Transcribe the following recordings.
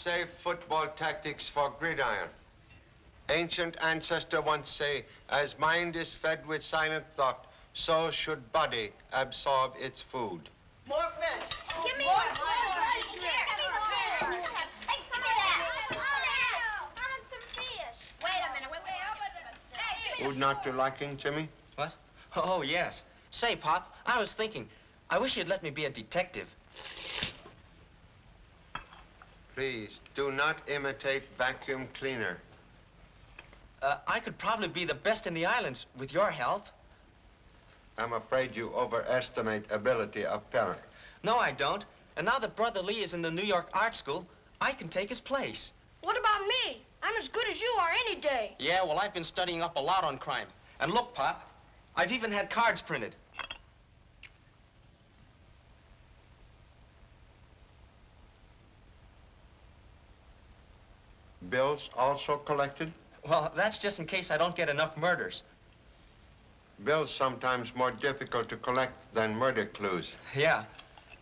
unsafe football tactics for gridiron. Ancient ancestor once say, as mind is fed with silent thought, so should body absorb its food. More fish. Give me more fish. Here, give me more. Hey, give me that. Oh, I want some fish. Wait a minute. Hey, Food not to liking, Jimmy? What? Oh, yes. Say, Pop, I was thinking, I wish you'd let me be a detective. Please, do not imitate vacuum cleaner. I could probably be the best in the islands with your help. I'm afraid you overestimate ability of parent. No, I don't. And now that Brother Lee is in the New York Art School, I can take his place. What about me? I'm as good as you are any day. Yeah, well, I've been studying up a lot on crime. And look, Pop, I've even had cards printed. Bills also collected? Well, that's just in case I don't get enough murders. Bills sometimes more difficult to collect than murder clues. Yeah,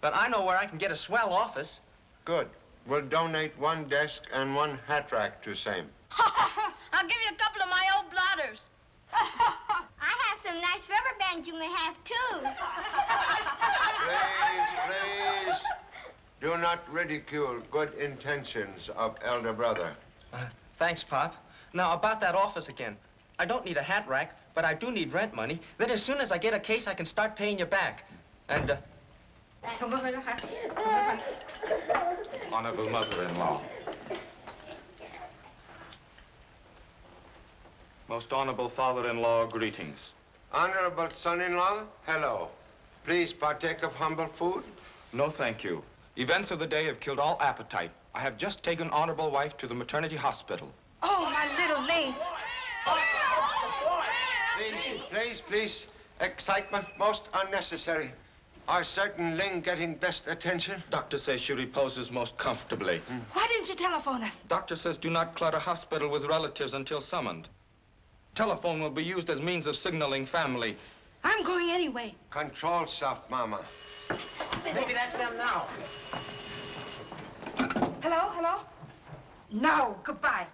but I know where I can get a swell office. Good. We'll donate one desk and one hat rack to same. I'll give you a couple of my old blotters. I have some nice rubber bands you may have, too. Please, please, do not ridicule good intentions of elder brother. Thanks, Pop. Now, about that office again. I don't need a hat rack, but I do need rent money. Then as soon as I get a case, I can start paying you back. And, Honorable mother-in-law. Most honorable father-in-law, greetings. Honorable son-in-law, hello. Please partake of humble food. No, thank you. Events of the day have killed all appetite. I have just taken honorable wife to the maternity hospital. Oh, my little Lee. Please. Excitement most unnecessary. Are certain Ling getting best attention? Doctor says she reposes most comfortably. Why didn't you telephone us? Doctor says do not clutter hospital with relatives until summoned. Telephone will be used as means of signaling family. I'm going anyway. Control self, Mama. maybe that's them now. Hello? No, goodbye.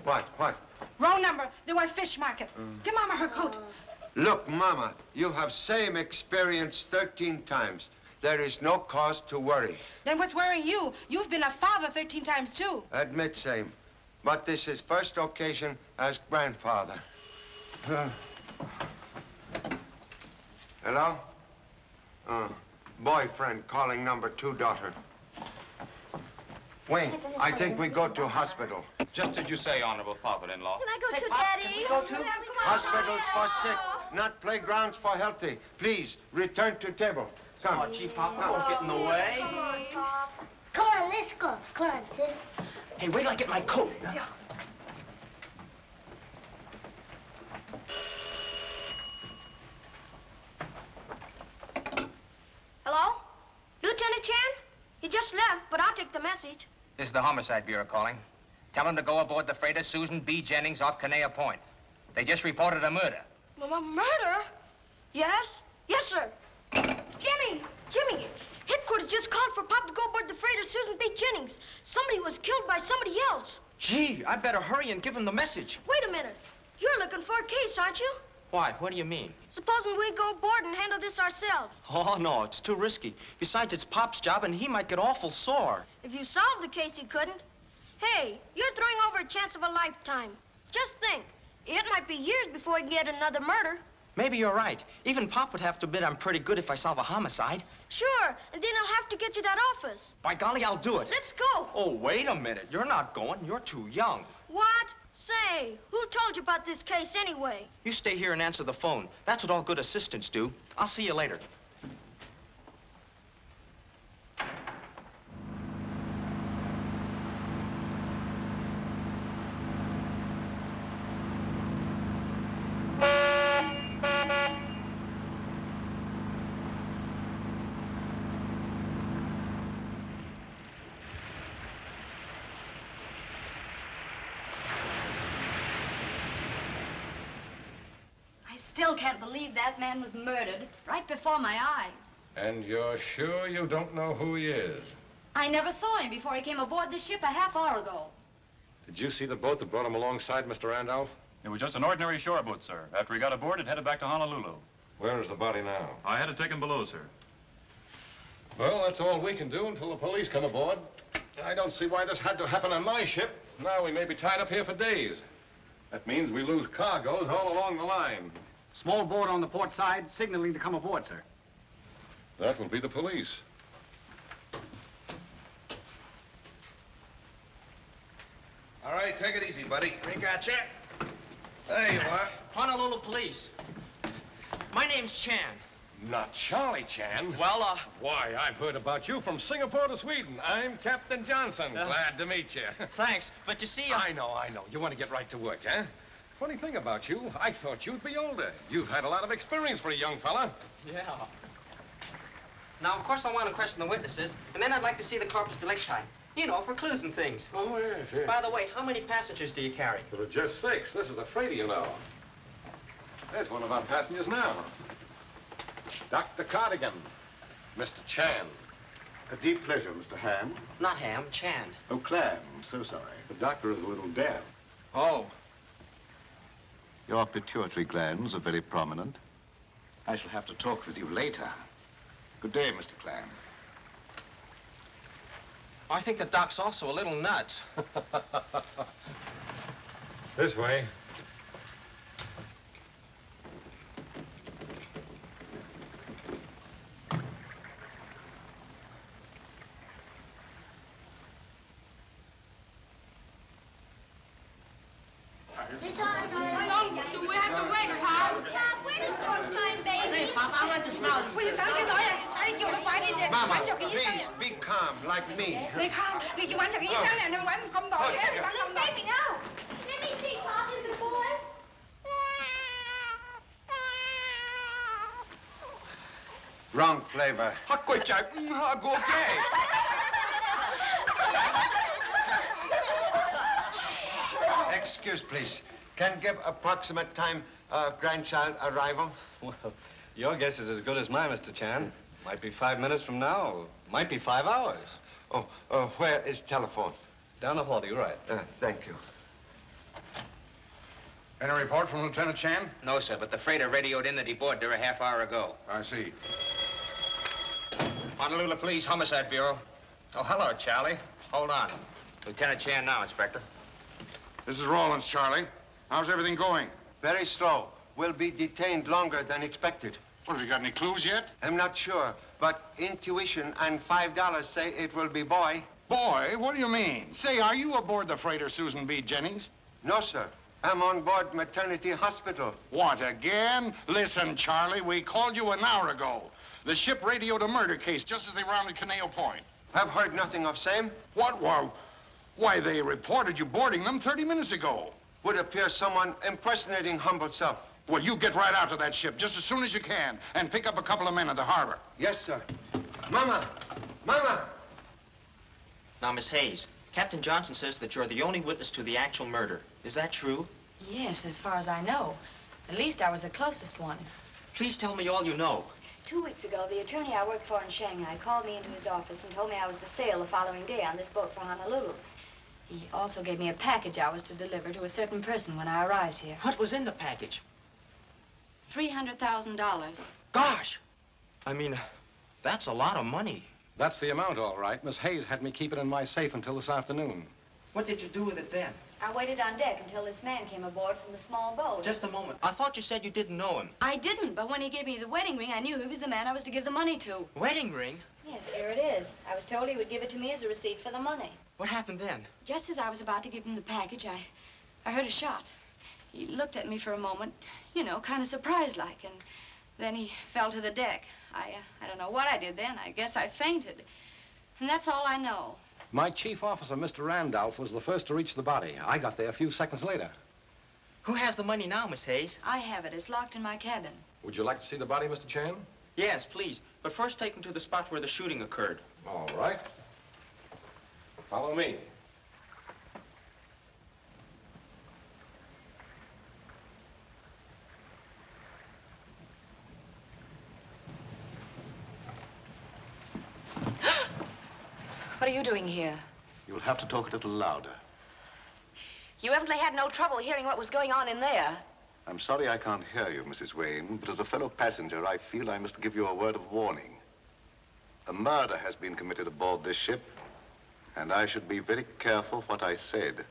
What? Wrong number. They want fish market. Give Mama her coat. Look, Mama, you have same experience 13 times. There is no cause to worry. Then what's worrying you? You've been a father 13 times, too. Admit same. But this is first occasion as grandfather. Hello? Boyfriend calling number 2 daughter. Wayne, I think we go to hospital. Just as you say, honorable father-in-law. Can I go Say, to Pop, Daddy? can we go too? Hospitals for sick, not playgrounds for healthy. Please, return to table. Come. Oh, gee, Pop, don't get in the way. Come on, let's go. Come on, sis. Hey, wait till I get my coat. Yeah. Hello? Lieutenant Chan? He just left, but I'll take the message. This is the Homicide Bureau calling. Tell them to go aboard the freighter Susan B. Jennings off Kanea Point. They just reported a murder. Murder? Yes, sir. Jimmy! Headquarters just called for Pop to go aboard the freighter Susan B. Jennings. Somebody was killed by somebody else. Gee, I better hurry and give him the message. Wait a minute. You're looking for a case, aren't you? Why? What do you mean? Supposing we go aboard and handle this ourselves. Oh, no, it's too risky. Besides, it's Pop's job, and he might get awful sore. If you solved the case, he couldn't. Hey, you're throwing over a chance of a lifetime. Just think, it might be years before we get another murder. Maybe you're right. Even Pop would have to admit I'm pretty good if I solve a homicide. Sure, and then I'll have to get you that office. By golly, I'll do it. Let's go. Oh, wait a minute. You're not going. You're too young. What? Say, who told you about this case anyway? You stay here and answer the phone. That's what all good assistants do. I'll see you later. Still can't believe that man was murdered right before my eyes. And you're sure you don't know who he is? I never saw him before he came aboard this ship a half hour ago. Did you see the boat that brought him alongside, Mr. Randolph? It was just an ordinary shore boat, sir. After he got aboard, it headed back to Honolulu. Where is the body now? I had to take him below, sir. Well, that's all we can do until the police come aboard. I don't see why this had to happen on my ship. Now we may be tied up here for days. That means we lose cargoes all along the line. Small boat on the port side, signaling to come aboard, sir. That will be the police. All right, take it easy, buddy. We got you. There you are. Honolulu Police. My name's Chan. Not Charlie Chan. Well, Why, I've heard about you from Singapore to Sweden. I'm Captain Johnson. Glad to meet you. Thanks, but you see, I know. You want to get right to work, huh? Funny thing about you, I thought you'd be older. You've had a lot of experience for a young fella. Yeah. Now, of course, I want to question the witnesses, and then I'd like to see the corpus delicti. You know, for clues and things. Oh, yes. By the way, how many passengers do you carry? There are just 6. This is a freighter, you know. There's one of our passengers now. Dr. Cardigan. Mr. Chan. A deep pleasure, Mr. Ham. Not Ham, Chan. Oh, Clam. So sorry. The doctor is a little deaf. Oh. Your pituitary glands are very prominent. I shall have to talk with you later. Good day, Mr. Clam. I think the doc's also a little nuts. This way. How long do we have to wait, Pop? Pop, where does George find baby? Hey, Pop, I want to smell this. Will you tell me, lawyer? Mama, please, be calm, like me. Be calm. You want to eat something and one come down here. Look, baby, now. Let me see, Pop, is the boy? Wrong flavor. Excuse, please. Can give approximate time grandchild arrival? Well, your guess is as good as mine, Mr. Chan. Might be 5 minutes from now. Might be 5 hours. Oh, where is telephone? Down the hall to your right. Thank you. Any report from Lieutenant Chan? No, sir, but the freighter radioed in that he boarded her a half hour ago. I see. Honolulu Police Homicide Bureau. Oh, hello, Charlie. Hold on. Lieutenant Chan now, Inspector. This is Rawlins, Charlie. How's everything going? Very slow. We'll be detained longer than expected. What, have you got any clues yet? I'm not sure, but intuition and $5 say it will be boy. Boy, what do you mean? Say, are you aboard the freighter Susan B. Jennings? No, sir. I'm on board maternity hospital. What, again? Listen, Charlie, we called you an hour ago. The ship radioed a murder case just as they rounded Caneo Point. I've heard nothing of same. What? Why, they reported you boarding them 30 minutes ago. Would appear someone impersonating humble self. Well, you get right out to that ship just as soon as you can and pick up a couple of men at the harbor. Yes, sir. Mama! Mama! Now, Miss Hayes, Captain Johnson says that you're the only witness to the actual murder. Is that true? Yes, as far as I know. At least I was the closest one. Please tell me all you know. 2 weeks ago, the attorney I worked for in Shanghai called me into his office and told me I was to sail the following day on this boat for Honolulu. He also gave me a package I was to deliver to a certain person when I arrived here. What was in the package? $300,000. Gosh! I mean, that's a lot of money. That's the amount, all right. Miss Hayes had me keep it in my safe until this afternoon. What did you do with it then? I waited on deck until this man came aboard from the small boat. Just a moment. I thought you said you didn't know him. I didn't, but when he gave me the wedding ring, I knew he was the man I was to give the money to. Wedding ring? Yes, here it is. I was told he would give it to me as a receipt for the money. What happened then? Just as I was about to give him the package, I heard a shot. He looked at me for a moment, you know, kind of surprised-like, and then he fell to the deck. I don't know what I did then. I guess I fainted. And that's all I know. My chief officer, Mr. Randolph, was the first to reach the body. I got there a few seconds later. Who has the money now, Miss Hayes? I have it. It's locked in my cabin. Would you like to see the body, Mr. Chan? Yes, please. But first take him to the spot where the shooting occurred. All right. Follow me. What are you doing here? You'll have to talk a little louder. You evidently had no trouble hearing what was going on in there. I'm sorry I can't hear you, Mrs. Wayne, but as a fellow passenger, I feel I must give you a word of warning. A murder has been committed aboard this ship, and I should be very careful what I said.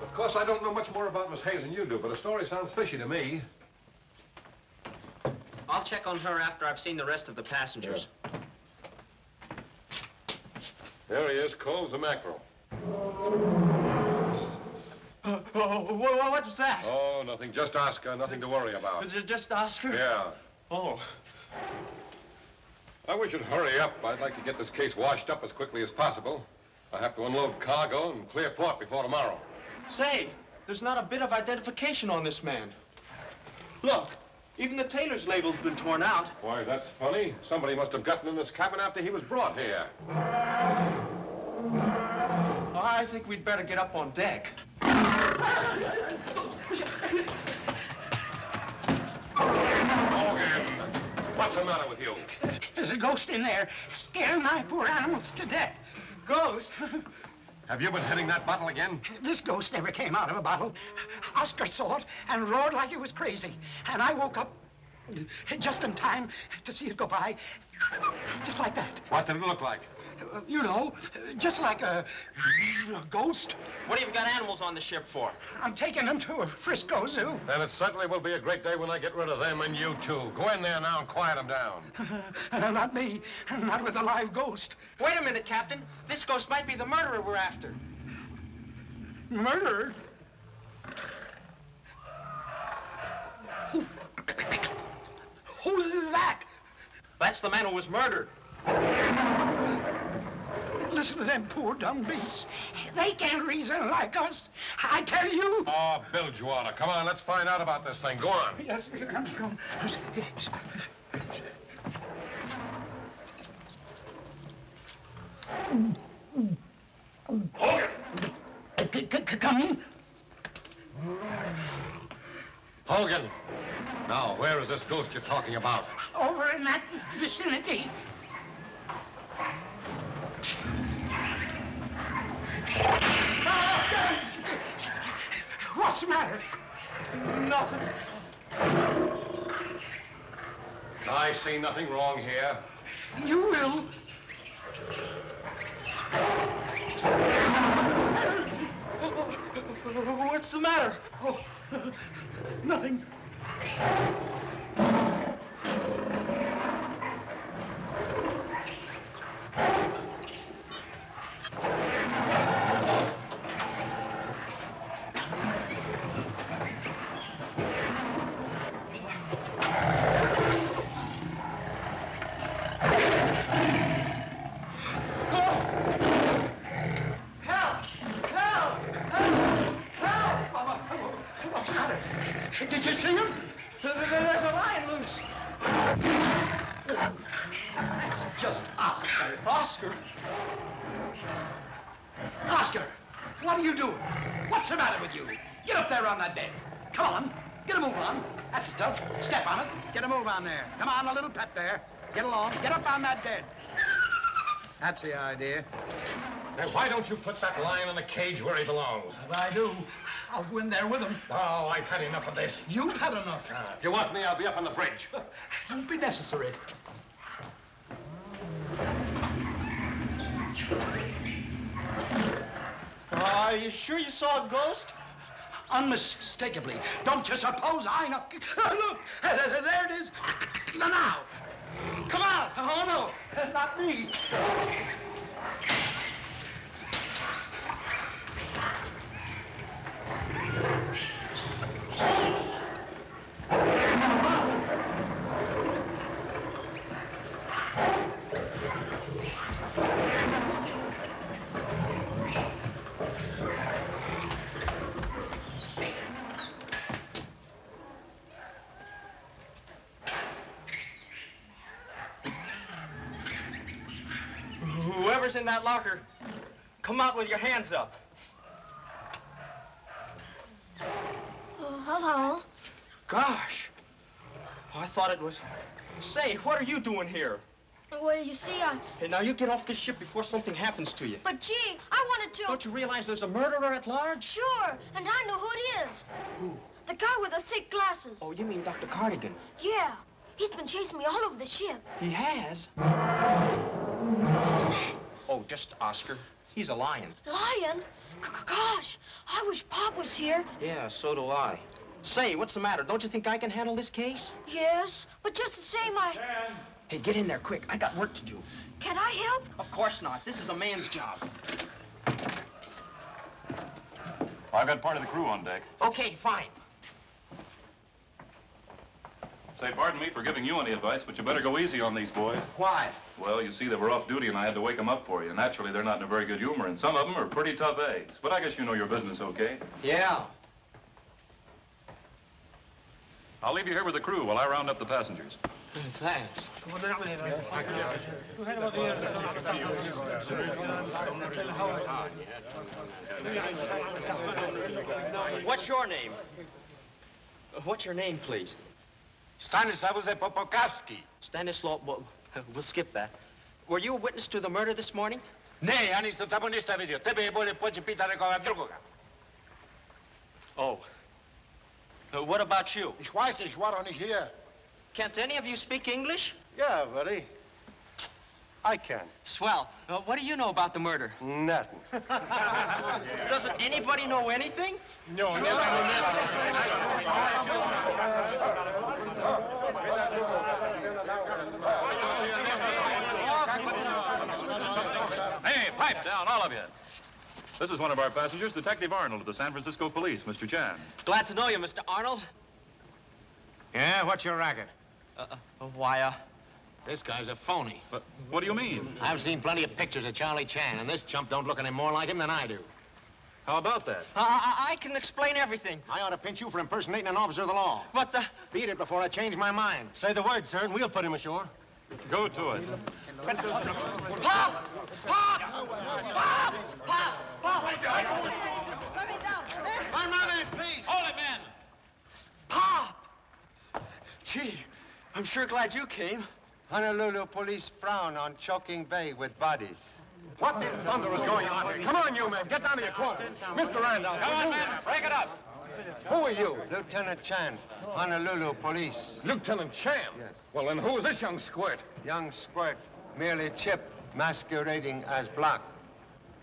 Of course, I don't know much more about Miss Hayes than you do, but the story sounds fishy to me. I'll check on her after I've seen the rest of the passengers. There he is, Coles the mackerel. What's that? Oh, nothing. Just Oscar. Nothing to worry about. Is it just Oscar? Yeah. Oh. I wish you'd hurry up. I'd like to get this case washed up as quickly as possible. I have to unload cargo and clear port before tomorrow. Say, there's not a bit of identification on this man. Look, even the tailor's label's been torn out. Why, that's funny. Somebody must have gotten in this cabin after he was brought here. I think we'd better get up on deck. Morgan, what's the matter with you? There's a ghost in there, scaring my poor animals to death. Ghost? Have you been hitting that bottle again? This ghost never came out of a bottle. Oscar saw it and roared like he was crazy. And I woke up just in time to see it go by, just like that. What did it look like? You know, just like a ghost. What have you got animals on the ship for? I'm taking them to a Frisco zoo. Then it certainly will be a great day when I get rid of them and you too. Go in there now and quiet them down. Not me. Not with a live ghost. Wait a minute, Captain. This ghost might be the murderer we're after. Murderer? Who's that? That's the man who was murdered. Listen to them poor dumb beasts. They can't reason like us. I tell you. Oh, Bilgewater, come on, let's find out about this thing. Go on. Yes, I'm going. Come in. Hogan. Now, where is this ghost you're talking about? Over in that vicinity. What's the matter? Nothing. I see nothing wrong here. You will. What's What's the matter? Oh, nothing. Did you see him? There's a lion loose. It's just Oscar. Oscar? Oscar, what are you doing? What's the matter with you? Get up there on that bed. Come on, get a move on. That's the stuff. Step on it. Get a move on there. Come on, a little pep there. Get along. Get up on that bed. That's the idea. Now, why don't you put that lion in the cage where he belongs? If I do, I'll go in there with him. Oh, I've had enough of this. You've had enough. If you want me, I'll be up on the bridge. It won't be necessary. Are you sure you saw a ghost? Unmistakably. Don't you suppose I know? Look, there it is. Now. Come on. Oh, no, not me. Whoever's in that locker, come out with your hands up. Oh, hello. Gosh. I thought it was... Say, what are you doing here? Well, you see, Hey, now you get off this ship before something happens to you. But, gee, I wanted to... Don't you realize there's a murderer at large? Sure, and I know who it is. Who? The guy with the thick glasses. Oh, you mean Dr. Cardigan? Yeah. He's been chasing me all over the ship. He has? Who's that? Oh, just Oscar. He's a lion. Lion? Gosh, I wish Pop was here. Yeah, so do I. Say, what's the matter? Don't you think I can handle this case? Yes, but just the same, Hey, get in there quick. I got work to do. Can I help? Of course not. This is a man's job. I've got part of the crew on deck. Okay, fine. Say, pardon me for giving you any advice, but you better go easy on these boys. Why? Well, you see, they were off duty, and I had to wake them up for you. Naturally, they're not in a very good humor, and some of them are pretty tough eggs. But I guess you know your business, okay? Yeah. I'll leave you here with the crew while I round up the passengers. Thanks. What's your name? What's your name, please? Stanislaus Popokowski. Stanislaw, we'll skip that. Were you a witness to the murder this morning? Ναι, αν είσαι τα μόνη στα βίντεο. Τebe μπορεί πότσι πίταρε κοβαντρούγκα. Oh. What about you? Ich weiß, ich war auch nicht hier. Can't any of you speak English? Yeah, buddy. I can. Swell. What do you know about the murder? Nothing. Doesn't anybody know anything? No, Hey, pipe down, all of you. This is one of our passengers, Detective Arnold of the San Francisco Police, Mr. Chan. Glad to know you, Mr. Arnold. Yeah, what's your racket? Why, This guy's a phony. But what do you mean? I've seen plenty of pictures of Charlie Chan, and this chump don't look any more like him than I do. How about that? I can explain everything. I ought to pinch you for impersonating an officer of the law. But, Beat it before I change my mind. Say the word, sir, and we'll put him ashore. Go to it. Pop! Pop! Pop! Pop! Pop! Let me down. One moment, please. Hold it, men! Pop! Gee, I'm sure glad you came. Honolulu police frown on choking Bay with bodies. What in thunder is going on here? Come on, you men. Get down to your quarters. Mr. Randolph. Come on, men. Break it up. Who are you? Lieutenant Chan, Honolulu police. Lieutenant Chan? Yes. Well, then who is this young squirt? Young squirt, merely Chip, masquerading as Black.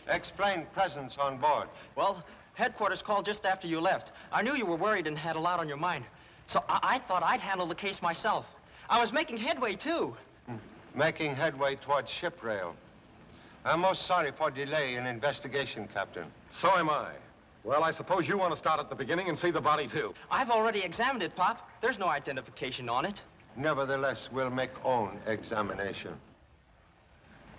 Explain presence on board. Well, Headquarters called just after you left. I knew you were worried and had a lot on your mind. So I thought I'd handle the case myself. I was making headway, too. Making headway towards ship rail. I'm most sorry for delay in investigation, Captain. So am I. Well, I suppose you want to start at the beginning and see the body, too. I've already examined it, Pop. There's no identification on it. Nevertheless, we'll make own examination.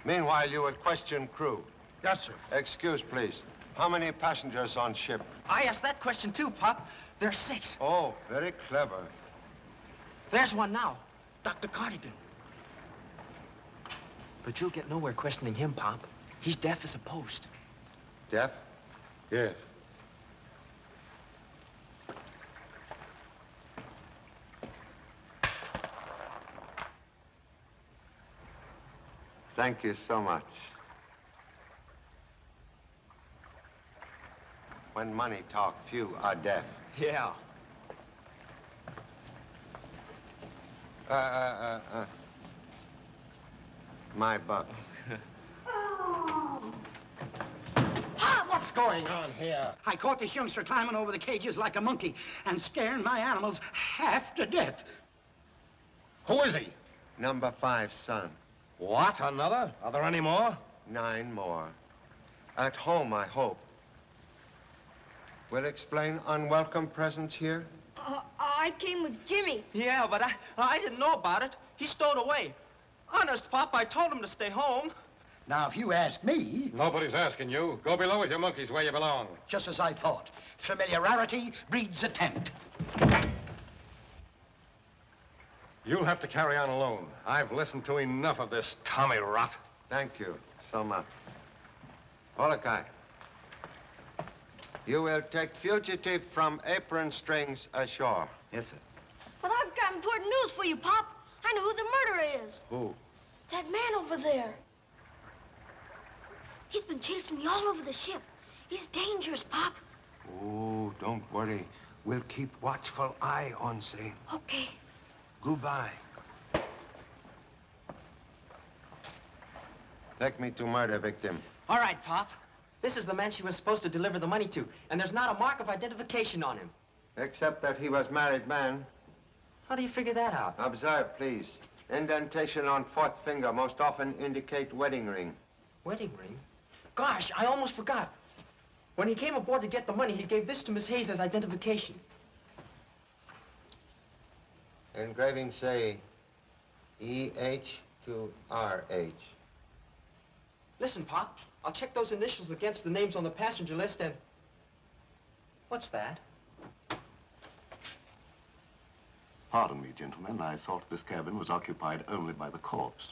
Meanwhile, you will question crew. Yes, sir. Excuse, please. How many passengers on ship? I asked that question, too, Pop. There's 6. Oh, very clever. There's one now. Dr. Cardigan. But you'll get nowhere questioning him, Pop. He's deaf as a post. Deaf? Yes. Thank you so much. When money talk, few are deaf. Yeah. My buck. What's going on here? I caught this youngster climbing over the cages like a monkey and scaring my animals half to death. Who is he? Number 5, son. What, another? Are there any more? 9 more. At home, I hope. Will explain unwelcome presence here? I came with Jimmy. Yeah, but I didn't know about it. He stowed away. Honest, Pop, I told him to stay home. Now, if you ask me... Nobody's asking you. Go below with your monkeys where you belong. Just as I thought. Familiarity breeds attempt. You'll have to carry on alone. I've listened to enough of this Tommy rot. Thank you so much. Molokai, you will take fugitive from apron strings ashore. Yes, sir. But I've got important news for you, Pop. I know who the murderer is. Who? That man over there. He's been chasing me all over the ship. He's dangerous, Pop. Oh, don't worry. We'll keep watchful eye on Zane. Okay. Goodbye. Take me to murder victim. All right, Pop. This is the man she was supposed to deliver the money to, and there's not a mark of identification on him. Except that he was married man. How do you figure that out? Observe, please. Indentation on 4th finger most often indicate wedding ring. Wedding ring? Gosh, I almost forgot. When he came aboard to get the money, he gave this to Miss Hayes as identification. Engraving say E-H to R-H. Listen, Pop, I'll check those initials against the names on the passenger list and... What's that? Pardon me, gentlemen. I thought this cabin was occupied only by the corpse.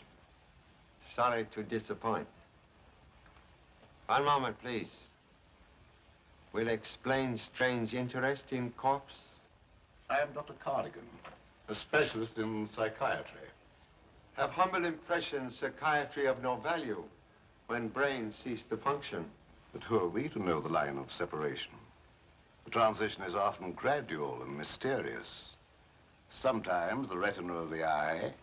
Sorry to disappoint. One moment, please. Will explain strange interest in corpse? I am Dr. Cardigan, a specialist in psychiatry. Have humble impression psychiatry of no value when brain cease to function. But who are we to know the line of separation? The transition is often gradual and mysterious. Sometimes the retina of the eye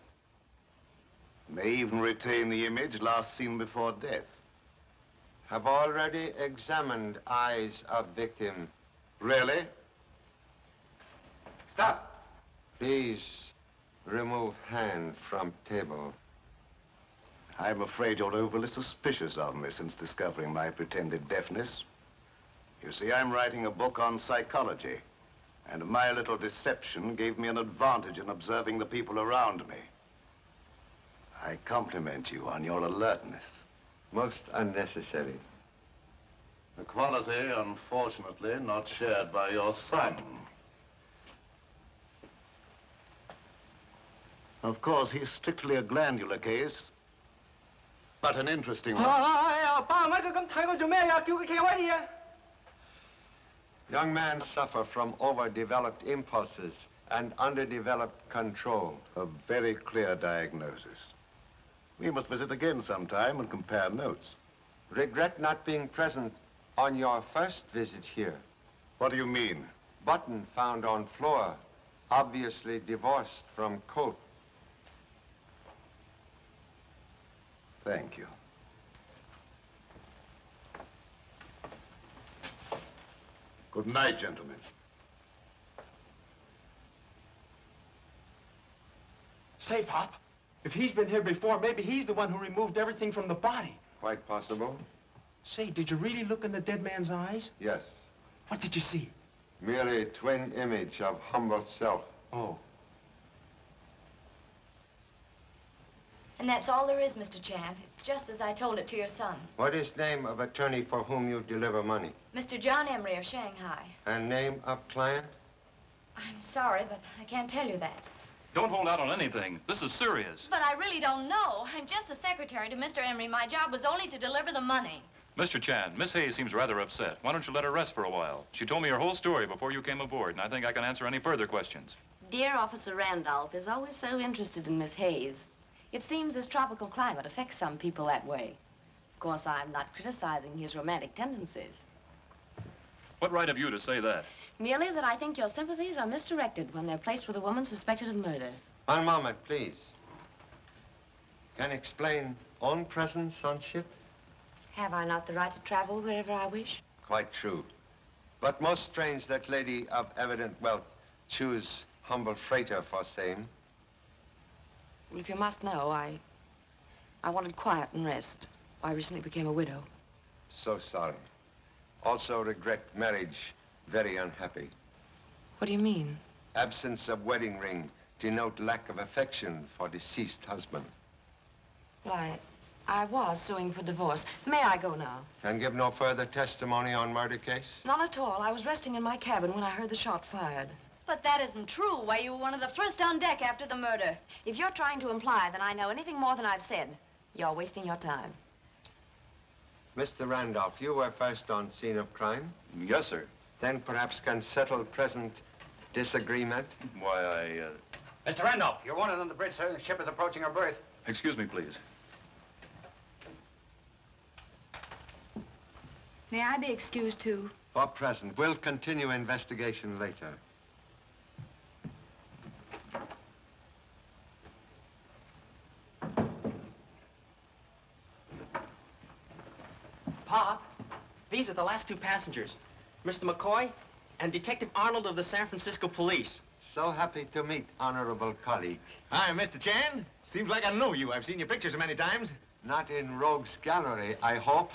may even retain the image last seen before death. Have already examined eyes of victim. Really? Stop. Please remove hand from table. I'm afraid you're overly suspicious of me since discovering my pretended deafness. You see, I'm writing a book on psychology, and my little deception gave me an advantage in observing the people around me. I compliment you on your alertness. Most unnecessary. A quality, unfortunately, not shared by your son. Of course, he's strictly a glandular case, but an interesting one. Young men suffer from overdeveloped impulses and underdeveloped control. A very clear diagnosis. We must visit again sometime and compare notes. Regret not being present on your first visit here. What do you mean? Button found on floor, obviously divorced from coat. Thank you. Good night, gentlemen. Say, Pop, if he's been here before, maybe he's the one who removed everything from the body. Quite possible. Say, did you really look in the dead man's eyes? Yes. What did you see? Merely a twin image of humble self. Oh. And that's all there is, Mr. Chan. It's just as I told it to your son. What is name of attorney for whom you deliver money? Mr. John Emery of Shanghai. And name of client? I'm sorry, but I can't tell you that. Don't hold out on anything. This is serious. But I really don't know. I'm just a secretary to Mr. Emery. My job was only to deliver the money. Mr. Chan, Miss Hayes seems rather upset. Why don't you let her rest for a while? She told me her whole story before you came aboard, and I think I can answer any further questions. Dear Officer Randolph is always so interested in Miss Hayes. It seems this tropical climate affects some people that way. Of course, I'm not criticizing his romantic tendencies. What right have you to say that? Merely that I think your sympathies are misdirected when they're placed with a woman suspected of murder. One moment, please. Can explain own presence on ship? Have I not the right to travel wherever I wish? Quite true. But most strange that lady of evident wealth choose humble freighter for same. Well, if you must know, I wanted quiet and rest. I recently became a widow. So sorry. Also regret marriage. Very unhappy. What do you mean? Absence of wedding ring denote lack of affection for deceased husband. Well, I was suing for divorce. May I go now? Can give no further testimony on murder case? None at all. I was resting in my cabin when I heard the shot fired. But that isn't true. Why, you were one of the first on deck after the murder. If you're trying to imply that I know anything more than I've said, you're wasting your time. Mr. Randolph, you were first on scene of crime? Yes, sir. Then perhaps can settle present disagreement? Why, Mr. Randolph, you're wanted on the bridge, sir. The ship is approaching her berth. Excuse me, please. May I be excused, too? For present. We'll continue investigation later. Pop, these are the last two passengers. Mr. McCoy and Detective Arnold of the San Francisco Police. So happy to meet honorable colleague. Hi, Mr. Chan. Seems like I know you. I've seen your pictures many times. Not in Rogue's Gallery, I hope.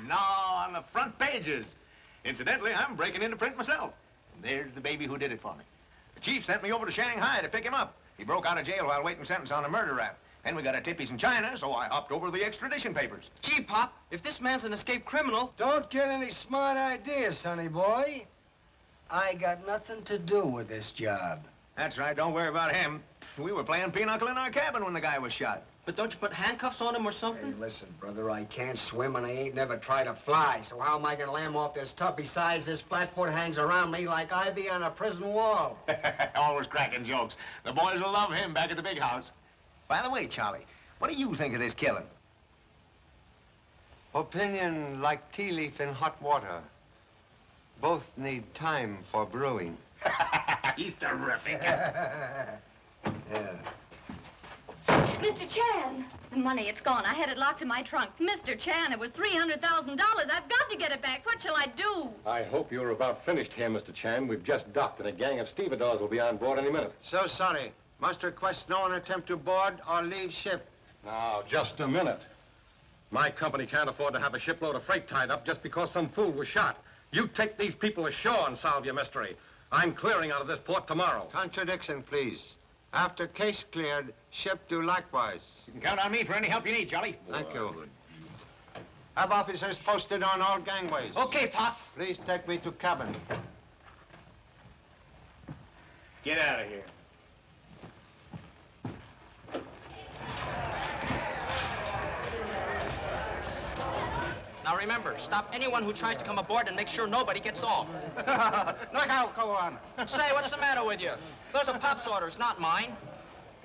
No, on the front pages. Incidentally, I'm breaking into print myself. And there's the baby who did it for me. The chief sent me over to Shanghai to pick him up. He broke out of jail while waiting sentence on a murder rap. Then we got a tip he's in China, so I hopped over the extradition papers. Gee, Pop, if this man's an escaped criminal... Don't get any smart ideas, sonny boy. I got nothing to do with this job. That's right, don't worry about him. We were playing pinochle in our cabin when the guy was shot. But don't you put handcuffs on him or something? Hey, listen, brother, I can't swim and I ain't never tried to fly, so how am I gonna lam off this tub? Besides, this flatfoot hangs around me like ivy on a prison wall. Always cracking jokes. The boys will love him back at the big house. By the way, Charlie, what do you think of this killing? Opinion like tea leaf in hot water. Both need time for brewing. He's terrific. Yeah. Mr. Chan! The money, it's gone. I had it locked in my trunk. Mr. Chan, it was $300,000. I've got to get it back. What shall I do? I hope you're about finished here, Mr. Chan. We've just docked, and a gang of stevedores will be on board any minute. So sorry. Must request no one attempt to board or leave ship. Now, just a minute. My company can't afford to have a shipload of freight tied up just because some fool was shot. You take these people ashore and solve your mystery. I'm clearing out of this port tomorrow. Contradiction, please. After case cleared, ship do likewise. You can count on me for any help you need, Charlie. Thank you. Have officers posted on all gangways. Okay, Pop. Please take me to cabin. Get out of here. Now remember, stop anyone who tries to come aboard and make sure nobody gets off. Look out, go on. Say, what's the matter with you? Those are Pop's orders, not mine.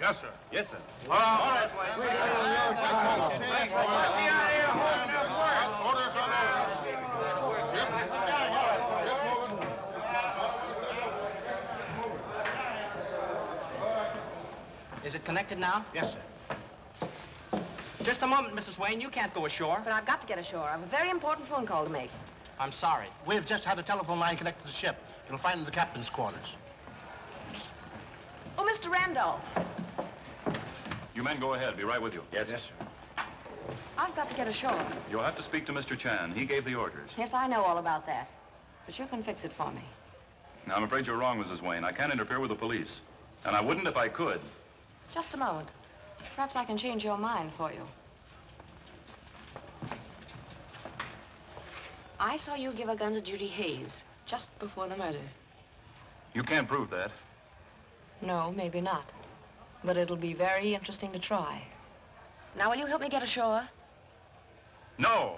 Yes, sir. Yes, sir. All right. Orders Is it connected now? Yes, sir. Just a moment, Mrs. Wayne. You can't go ashore. But I've got to get ashore. I have a very important phone call to make. I'm sorry. We've just had a telephone line connected to the ship. You'll find it in the captain's quarters. Oh, Mr. Randolph. You men go ahead. Be right with you. Yes, sir. I've got to get ashore. You'll have to speak to Mr. Chan. He gave the orders. Yes, I know all about that. But you can fix it for me. Now, I'm afraid you're wrong, Mrs. Wayne. I can't interfere with the police. And I wouldn't if I could. Just a moment. Perhaps I can change your mind for you. I saw you give a gun to Judy Hayes just before the murder. You can't prove that. No, maybe not. But it'll be very interesting to try. Now, will you help me get ashore? No.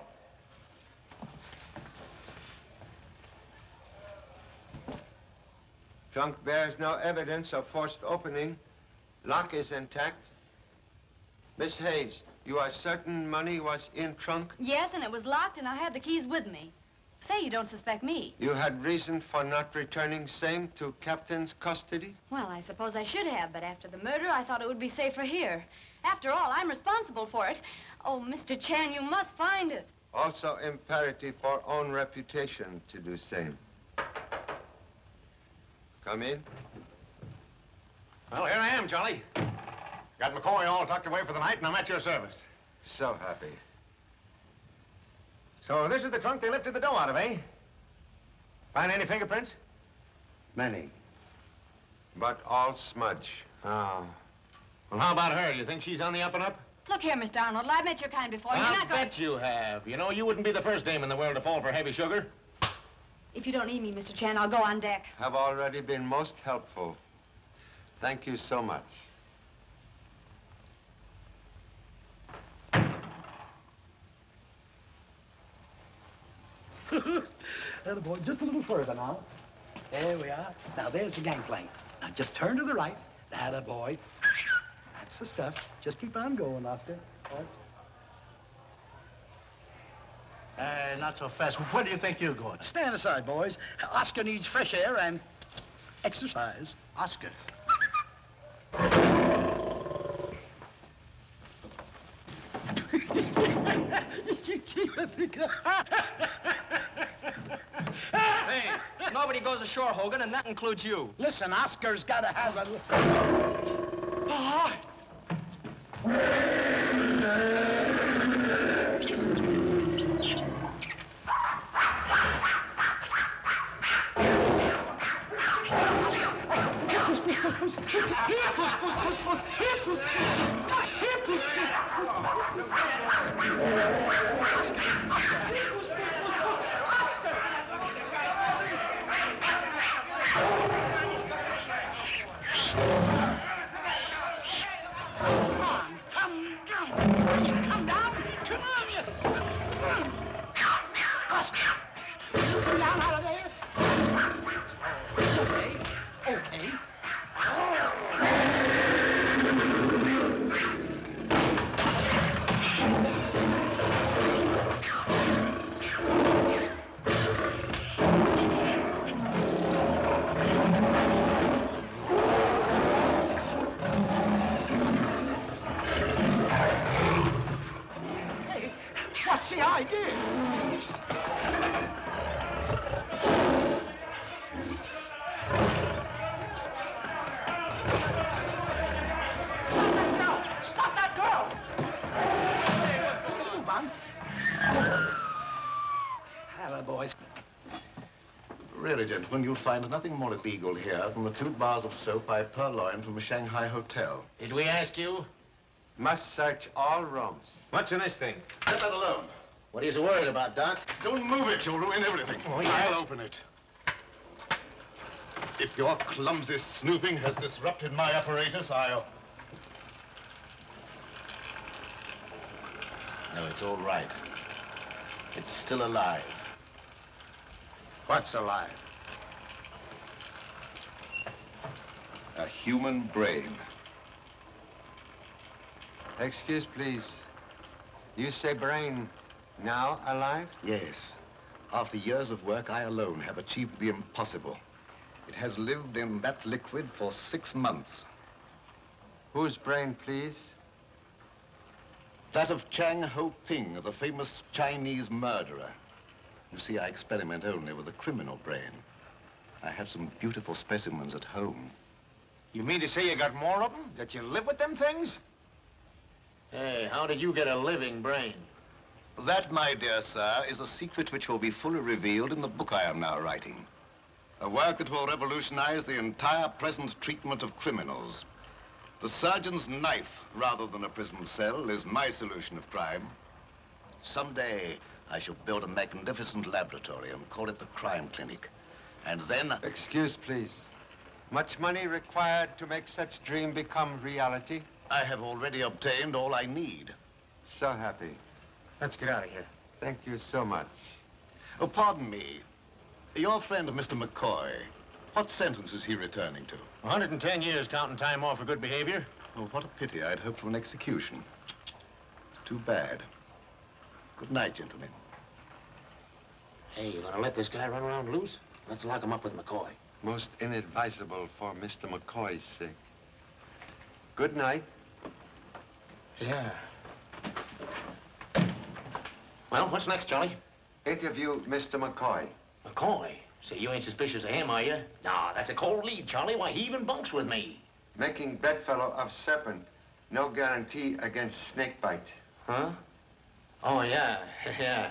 Trunk bears no evidence of forced opening. Lock is intact. Miss Hayes, you are certain money was in trunk? Yes, and it was locked, and I had the keys with me. Say you don't suspect me. You had reason for not returning same to captain's custody? Well, I suppose I should have, but after the murder, I thought it would be safer here. After all, I'm responsible for it. Oh, Mr. Chan, you must find it. Also imperative for own reputation to do same. Come in. Well, here I am, Charlie. Got McCoy all tucked away for the night, and I'm at your service. So happy. So this is the trunk they lifted the dough out of, eh? Find any fingerprints? Many. But all smudge. Oh. Well, how about her? You think she's on the up and up? Look here, Mr. Arnold, I've met your kind before. You're I'll not going bet you have. You know, you wouldn't be the first dame in the world to fall for heavy sugar. If you don't need me, Mr. Chan, I'll go on deck. Have already been most helpful. Thank you so much. Boy, just a little further now. There we are. Now, there's the gangplank. Now, just turn to the right. Boy. That's the stuff. Just keep on going, Oscar. Not so fast. Where do you think you're going? Stand aside, boys. Oscar needs fresh air and exercise. Oscar. Hey, nobody goes ashore, Hogan, and that includes you. Listen, Oscar's got to have a... What's the idea? Stop that girl! Move on. Hello, boys. Really, gentlemen, you'll find nothing more illegal here than the 2 bars of soap I purloined from a Shanghai hotel. Did we ask you? Must search all rooms. What's in this thing? Let that alone. What are you so worried about, Doc? Don't move it, you'll ruin everything. Oh, yeah? I'll open it. If your clumsy snooping has disrupted my apparatus, I'll... No, it's all right. It's still alive. What's alive? A human brain. Excuse, please. You say brain now alive? Yes. After years of work, I alone have achieved the impossible. It has lived in that liquid for 6 months. Whose brain, please? That of Chang Ho Ping, the famous Chinese murderer. You see, I experiment only with the criminal brain. I have some beautiful specimens at home. You mean to say you got more of them? That you live with them things? Hey, how did you get a living brain? That, my dear sir, is a secret which will be fully revealed in the book I am now writing. A work that will revolutionize the entire present treatment of criminals. The surgeon's knife, rather than a prison cell, is my solution of crime. Someday, I shall build a magnificent laboratory and call it the crime clinic. And then... Excuse, please. Much money required to make such dream become reality? I have already obtained all I need. So happy. Let's get out of here. Thank you so much. Oh, pardon me. Your friend, Mr. McCoy, what sentence is he returning to? 110 years counting time off for good behavior. Oh, what a pity. I'd hoped for an execution. Too bad. Good night, gentlemen. Hey, you gonna let this guy run around loose? Let's lock him up with McCoy. Most inadvisable for Mr. McCoy's sake. Good night. Yeah. Well, what's next, Charlie? Interview Mr. McCoy. McCoy? Say, you ain't suspicious of him, are you? Nah, that's a cold lead, Charlie. Why, he even bunks with me. Making bedfellow of serpent. No guarantee against snake bite. Huh? Oh, yeah, yeah.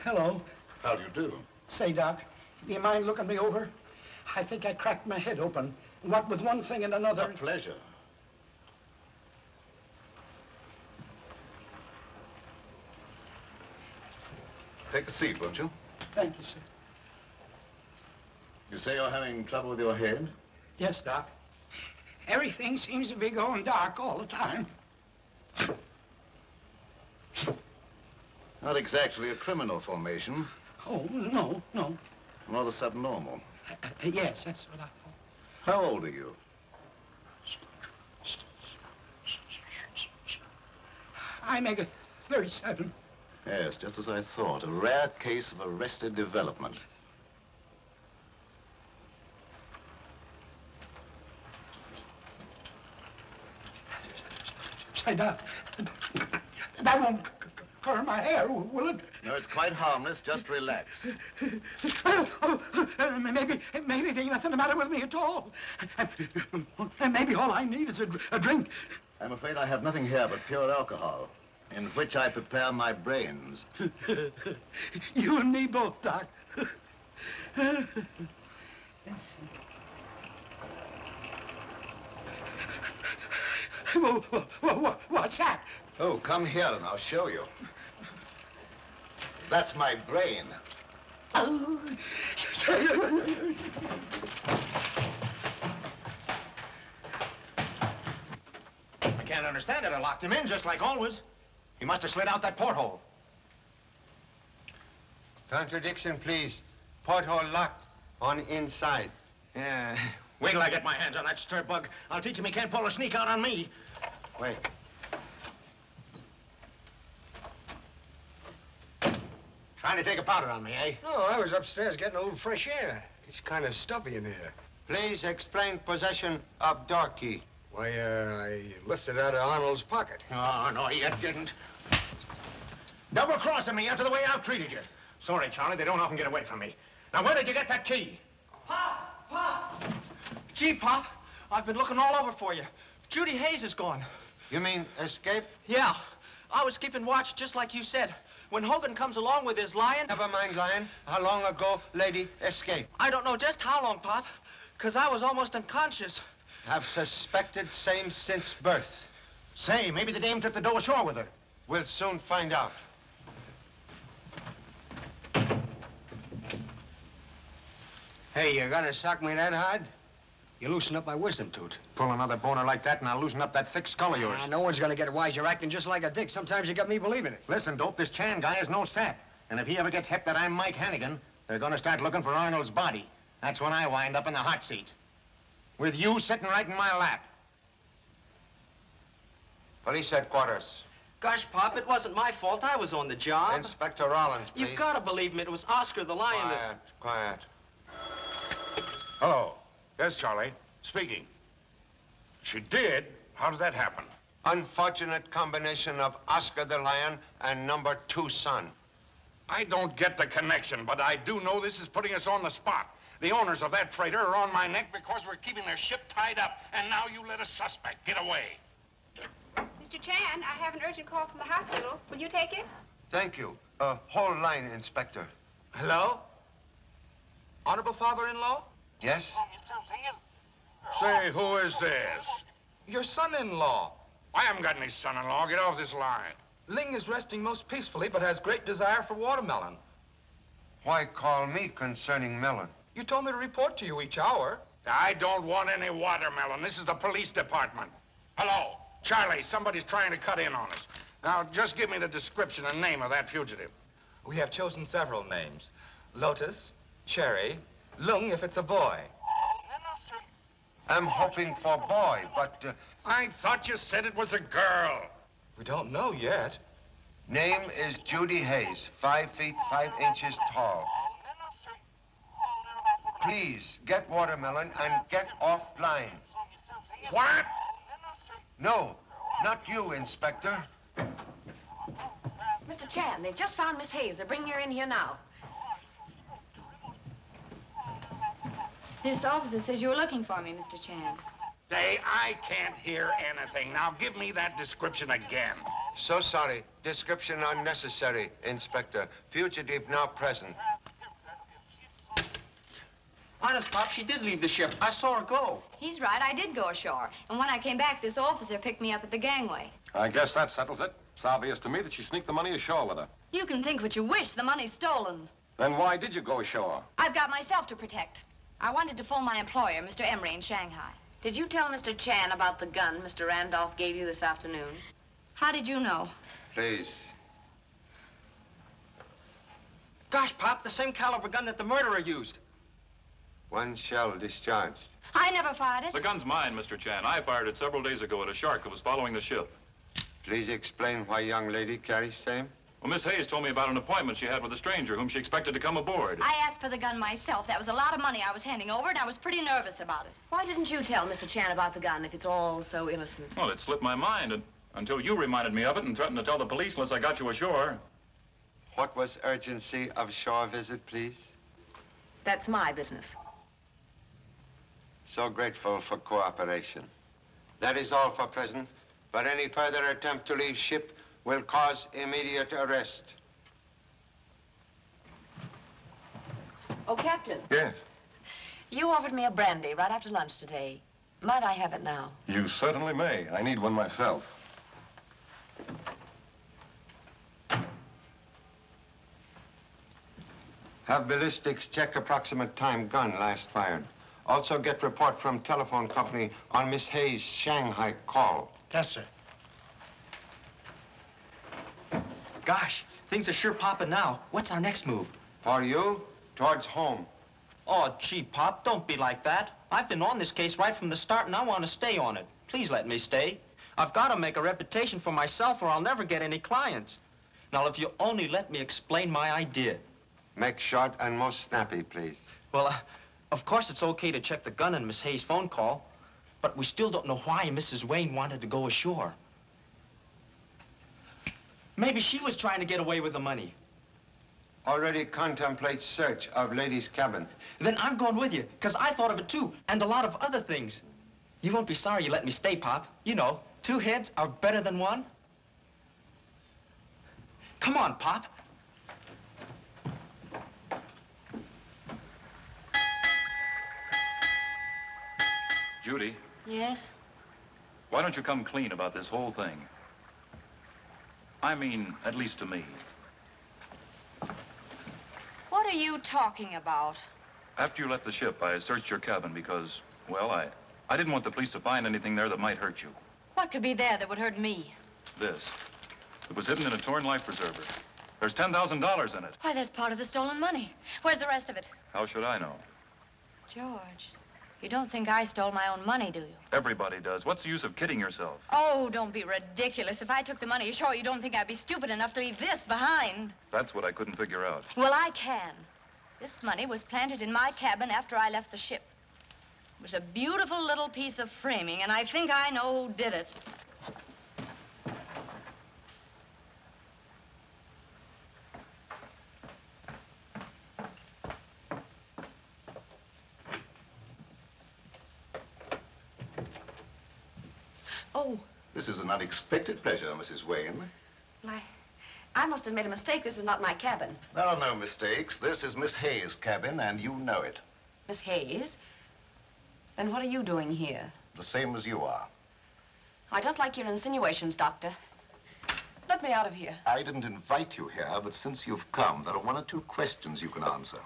Hello. How do you do? Say, Doc, do you mind looking me over? I think I cracked my head open. What with one thing and another. A pleasure. Take a seat, won't you? Thank you, sir. You say you're having trouble with your head? Yes, Doc. Everything seems to be going dark all the time. Not exactly a criminal formation. Oh, no, no. Rather subnormal. Yes, that's what I thought. How old are you? I make it 37. Yes, just as I thought. A rare case of arrested development. Say, Doc, that won't color my hair, will it? No, it's quite harmless. Just relax. Maybe there ain't nothing the matter with me at all. And maybe all I need is a drink. I'm afraid I have nothing here but pure alcohol, in which I prepare my brains. You and me both, Doc. What's that? Oh, come here and I'll show you. That's my brain. Oh. I can't understand it. I locked him in just like always. He must have slid out that porthole. Contradiction, please. Porthole locked on inside. Yeah. Wait till I get my hands on that stir bug. I'll teach him he can't pull a sneak out on me. Wait. Trying to take a powder on me, eh? No, I was upstairs getting a little fresh air. It's kind of stuffy in here. Please explain possession of door key. Why, I lifted it out of Arnold's pocket. Oh, no, you didn't. Double-crossing me after the way I've treated you. Sorry, Charlie, they don't often get away from me. Now, where did you get that key? Pop! Gee, Pop, I've been looking all over for you. Judy Hayes is gone. You mean escape? Yeah. I was keeping watch just like you said. When Hogan comes along with his lion... Never mind, lion. How long ago lady escaped? I don't know just how long, Pop, because I was almost unconscious. Have suspected same since birth. Say, maybe the dame took the dough ashore with her. We'll soon find out. Hey, you gonna sock me that hard? You loosen up my wisdom tooth. Pull another boner like that and I'll loosen up that thick skull of yours. No one's gonna get wise. You're acting just like a dick. Sometimes you got me believing it. Listen, Dope, this Chan guy is no sap. And if he ever gets hep that I'm Mike Hannigan, they're gonna start looking for Arnold's body. That's when I wind up in the hot seat. With you sitting right in my lap. Police headquarters. Gosh, Pop, it wasn't my fault. I was on the job. Inspector Rollins, please. You've got to believe me. It was Oscar the Lion Quiet, quiet. Hello. Yes, Charlie. Speaking. She did? How did that happen? Unfortunate combination of Oscar the Lion and number 2 son. I don't get the connection, but I do know this is putting us on the spot. The owners of that freighter are on my neck because we're keeping their ship tied up, and now you let a suspect get away. Mr. Chan, I have an urgent call from the hospital. Will you take it? Thank you. Whole line, Inspector. Hello? Honorable father-in-law? Yes? Say, who is this? Your son-in-law. I haven't got any son-in-law. Get off this line. Ling is resting most peacefully, but has great desire for watermelon. Why call me concerning melon? You told me to report to you each hour. I don't want any watermelon. This is the police department. Hello? Charlie, somebody's trying to cut in on us. Now, just give me the description and name of that fugitive. We have chosen several names. Lotus, Cherry, Lung if it's a boy. I'm hoping for boy, but... I thought you said it was a girl. We don't know yet. Name is Judy Hayes, 5 feet 5 inches tall. Please, get watermelon and get off line. What? No, not you, Inspector. Mr. Chan, they've just found Miss Hayes. They're bringing her in here now. This officer says you were looking for me, Mr. Chan. I can't hear anything. Now, give me that description again. So sorry. Description unnecessary, Inspector. Fugitive now present. Honest, Pop, she did leave the ship. I saw her go. He's right, I did go ashore. And when I came back, this officer picked me up at the gangway. I guess that settles it. It's obvious to me that she sneaked the money ashore with her. You can think what you wish. The money's stolen. Then why did you go ashore? I've got myself to protect. I wanted to phone my employer, Mr. Emery, in Shanghai. Did you tell Mr. Chan about the gun Mr. Randolph gave you this afternoon? How did you know? Please. Gosh, Pop, the same caliber gun that the murderer used. 1 shell discharged. I never fired it. The gun's mine, Mr. Chan. I fired it several days ago at a shark that was following the ship. Please explain why young lady carries same. Well, Miss Hayes told me about an appointment she had with a stranger whom she expected to come aboard. I asked for the gun myself. That was a lot of money I was handing over, and I was pretty nervous about it. Why didn't you tell Mr. Chan about the gun if it's all so innocent? Well, it slipped my mind until you reminded me of it and threatened to tell the police unless I got you ashore. What was urgency of shore visit, please? That's my business. So grateful for cooperation. That is all for present, but any further attempt to leave ship will cause immediate arrest. Oh, Captain. Yes. You offered me a brandy right after lunch today. Might I have it now? You certainly may. I need one myself. Have ballistics check approximate time gun last fired. Also get report from telephone company on Miss Hayes' Shanghai call. Yes, sir. Gosh, things are sure popping now. What's our next move? For you, towards home. Oh, gee, Pop, don't be like that. I've been on this case right from the start, and I want to stay on it. Please let me stay. I've got to make a reputation for myself, or I'll never get any clients. Now, if you only let me explain my idea. Make short and most snappy, please. Well, of course it's okay to check the gun in Miss Hayes' phone call, but we still don't know why Mrs. Wayne wanted to go ashore. Maybe she was trying to get away with the money. Already contemplate search of lady's cabin. Then I'm going with you, because I thought of it too, and a lot of other things. You won't be sorry you let me stay, Pop. You know, 2 heads are better than 1. Come on, Pop. Judy, Yes? why don't you come clean about this whole thing? I mean, at least to me. What are you talking about? After you left the ship, I searched your cabin because, well, I didn't want the police to find anything there that might hurt you. What could be there that would hurt me? This. It was hidden in a torn life preserver. There's $10,000 in it. Why, that's part of the stolen money. Where's the rest of it? How should I know? George. You don't think I stole my own money, do you? Everybody does. What's the use of kidding yourself? Oh, don't be ridiculous. If I took the money ashore, you don't think I'd be stupid enough to leave this behind? That's what I couldn't figure out. Well, I can. This money was planted in my cabin after I left the ship. It was a beautiful little piece of framing, and I think I know who did it. Oh. This is an unexpected pleasure, Mrs. Wayne. I must have made a mistake. This is not my cabin. There are no mistakes. This is Miss Hayes' cabin, and you know it. Miss Hayes? Then what are you doing here? The same as you are. I don't like your insinuations, Doctor. Let me out of here. I didn't invite you here, but since you've come, there are one or two questions you can answer.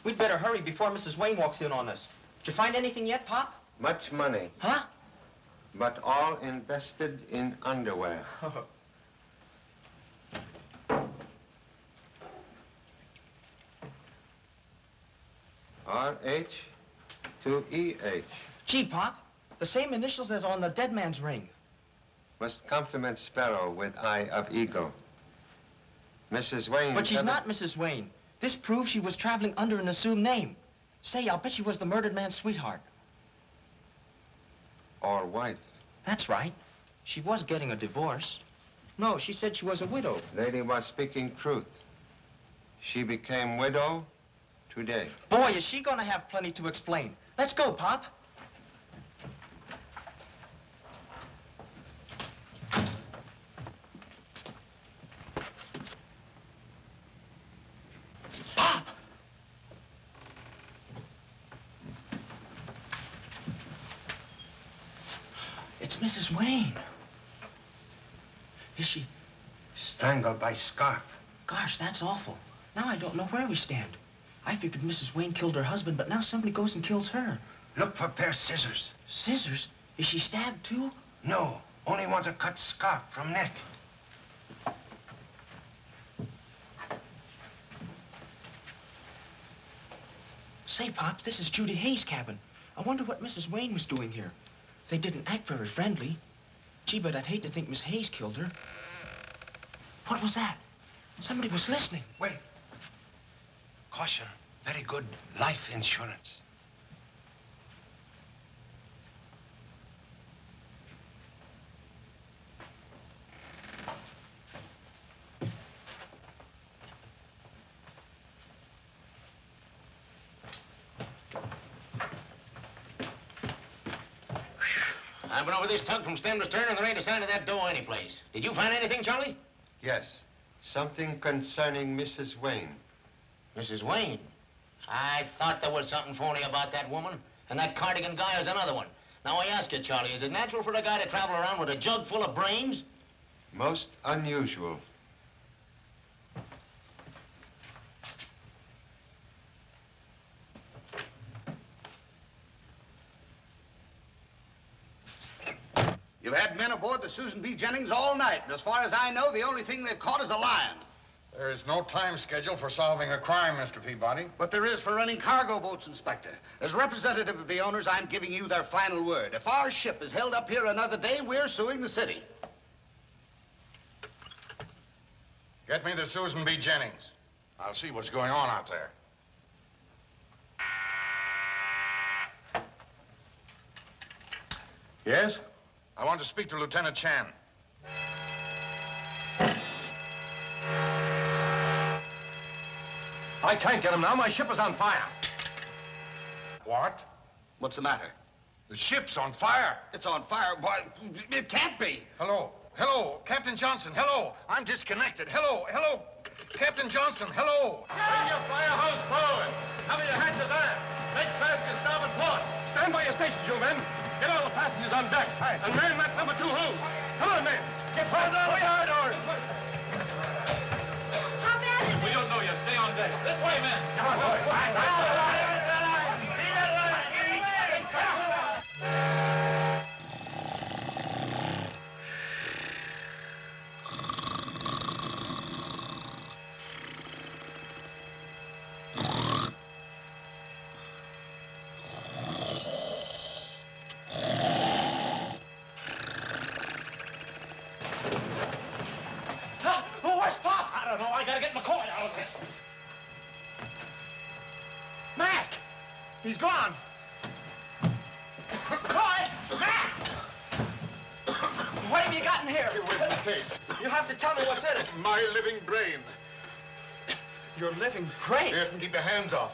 We'd better hurry before Mrs. Wayne walks in on us. Did you find anything yet, Pop? Much money. Huh? But all invested in underwear. R-H to E-H. Gee, Pop, the same initials as on the dead man's ring. Must compliment Sparrow with eye of eagle. Mrs. Wayne... But she's not Mrs. Wayne. This proves she was traveling under an assumed name. Say, I'll bet she was the murdered man's sweetheart. Or wife. That's right. She was getting a divorce. No, she said she was a widow. Lady was speaking truth. She became widow today. Boy, is she gonna have plenty to explain. Let's go, Pop. Pop! It's Mrs. Wayne. Is she... Strangled by scarf. Gosh, that's awful. Now I don't know where we stand. I figured Mrs. Wayne killed her husband, but now somebody goes and kills her. Look for a pair of scissors. Scissors? Is she stabbed, too? No, only want to cut scarf from neck. Say, Pop, this is Judy Hayes' cabin. I wonder what Mrs. Wayne was doing here. They didn't act very friendly. Gee, but I'd hate to think Miss Hayes killed her. What was that? Somebody was listening. Wait. Caution. Very good life insurance. I've been over this tug from stem to stern, and there ain't a sign of that door anyplace. Did you find anything, Charlie? Yes. Something concerning Mrs. Wayne. Mrs. Wayne? I thought there was something phony about that woman, and that cardigan guy is another one. Now, I ask you, Charlie, is it natural for a guy to travel around with a jug full of brains? Most unusual. You've had men aboard the Susan B. Jennings all night. And as far as I know, the only thing they've caught is a lion. There is no time schedule for solving a crime, Mr. Peabody. But there is for running cargo boats, Inspector. As representative of the owners, I'm giving you their final word. If our ship is held up here another day, we're suing the city. Get me the Susan B. Jennings. I'll see what's going on out there. Yes? I want to speak to Lieutenant Chan. I can't get him now. My ship is on fire. What? What's the matter? The ship's on fire. It's on fire. Why, it can't be. Hello. Hello, Captain Johnson. Hello. I'm disconnected. Hello. Hello. Captain Johnson. Hello. Bring your fire hose forward. Cover your hatches aft. Make fast your starboard ports. Stand by your stations, you men. Get all the passengers on deck. Aye. And man that number 2 hose. Come on, men. Get further. Way hard doors. How bad is it? We don't know yet. Stay on deck. This way, men. Come on, boys. gotta know. I gotta get McCoy out of this. Mac! He's gone. McCoy! Mac! What have you got in here? Get away from this case. You have to tell me what's in it. My living brain. Your living brain? Yes, and keep your hands off.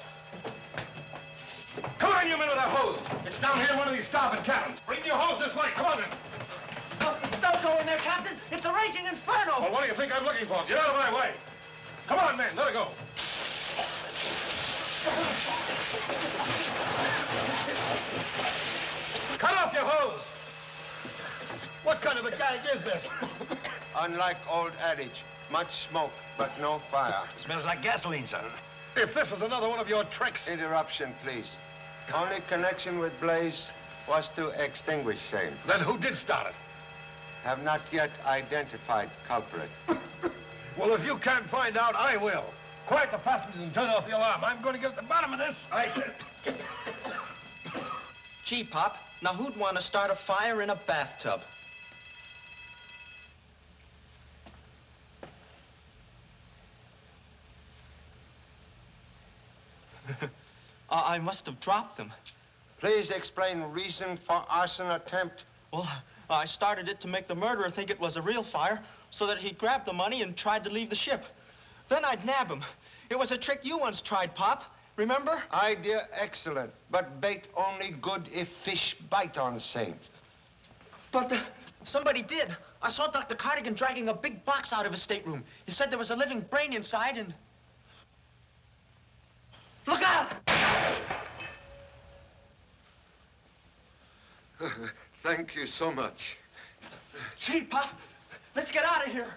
Come on, you men with that hose. It's down here in one of these starboard cabins. Bring your hose this way. Come on, then. Don't go in there, Captain. It's a raging inferno. Well, what do you think I'm looking for? Get out of my way. Come on, men. Let her go. Cut off your hose. What kind of a gag is this? Unlike old adage, much smoke, but no fire. Smells like gasoline, son. If this is another one of your tricks... Interruption, please. Only connection with blaze was to extinguish same. Then who did start it? Have not yet identified culprit. Well, if you can't find out, I will. Quiet the passengers and turn off the alarm. I'm going to get at the bottom of this. I said. Gee, Pop, now who'd want to start a fire in a bathtub? I must have dropped them. Please explain reason for arson attempt. Well, I started it to make the murderer think it was a real fire so that he'd grab the money and tried to leave the ship. Then I'd nab him. It was a trick you once tried, Pop. Remember? Idea excellent, but bait only good if fish bite on same. But somebody did. I saw Dr. Cardigan dragging a big box out of his stateroom. He said there was a living brain inside and... Look out! Thank you so much. Gee, Pop, let's get out of here.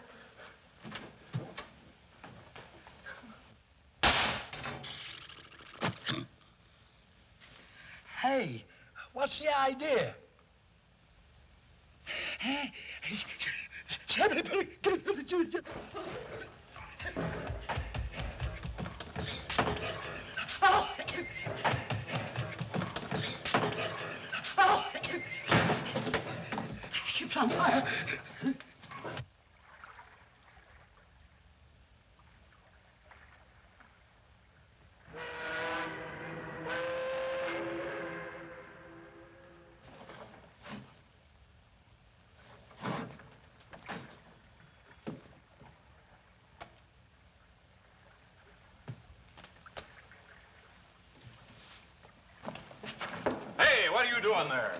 Hey, what's the idea? Oh! Oh! Ship's on fire. Hey, what are you doing there?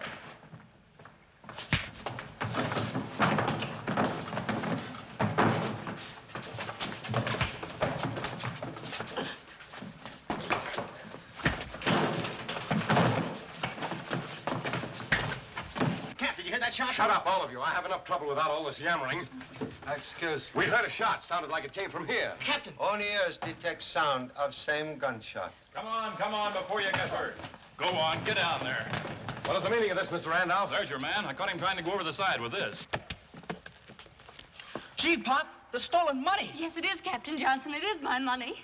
Shot? Shut up, all of you. I have enough trouble without all this yammering. Excuse me. We heard a shot. Sounded like it came from here. Captain! Only ears detect sound of same gunshot. Come on, before you get hurt. Go on, get down there. What is the meaning of this, Mr. Randolph? There's your man. I caught him trying to go over the side with this. Gee, Pop, the stolen money. Yes, it is, Captain Johnson. It is my money.